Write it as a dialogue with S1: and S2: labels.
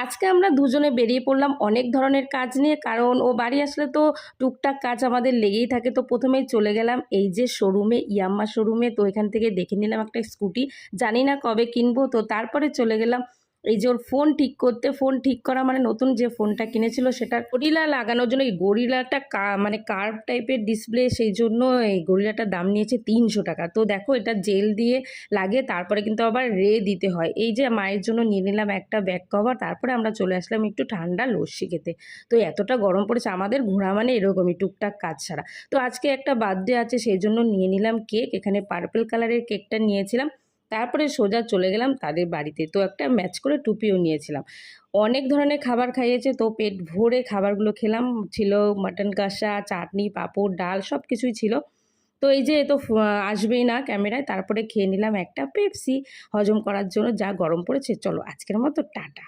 S1: আজকে আমরা দুজনে বেরিয়ে পড়লাম অনেক ধরনের কাজ নিয়ে, কারণ ও বাড়ি আসলে তো টুকটাক কাজ আমাদের লেগেই থাকে। তো প্রথমেই চলে গেলাম এই যে শোরুমে, ইয়াম্মা শোরুমে। তো এখান থেকে দেখে নিলাম একটা স্কুটি, জানি না কবে কিনবো। তো তারপরে চলে গেলাম এই যে ওর ফোন ঠিক করতে। ফোন ঠিক করা মানে নতুন যে ফোনটা কিনেছিল সেটার গরিলা লাগানোর জন্য। এই গরিলাটা মানে কার্ভ টাইপের ডিসপ্লে, সেই জন্য এই গরিলাটার দাম নিয়েছে 300 টাকা। তো দেখো এটা জেল দিয়ে লাগে, তারপরে কিন্তু আবার দিতে হয়। এই যে মায়ের জন্য নিয়ে নিলাম একটা ব্যাক কভার। তারপরে আমরা চলে আসলাম একটু ঠান্ডা লস্যি খেতে। তো এতটা গরম পড়েছে, আমাদের ঘোরা মানে এরকমই টুকটাক কাজ ছাড়া। তো আজকে একটা বার্থডে আছে, সেই জন্য নিয়ে নিলাম কেক। এখানে পার্পল কালারের কেকটা নিয়েছিলাম। তারপরে সোজা চলে গেলাম তাদের বাড়িতে। তো একটা ম্যাচ করে টুপিও নিয়েছিলাম। অনেক ধরনের খাবার খাইয়েছে, তো পেট ভরে খাবারগুলো খেলাম। ছিল মাটন কষা, চাটনি, পাঁপড়, ডাল, সব কিছুই ছিল। তো এই যে এ তো আসবেই না ক্যামেরায়। তারপরে খেয়ে নিলাম একটা পেপসি হজম করার জন্য। যা গরম পড়েছে, চলো আজকের মতো টাটা।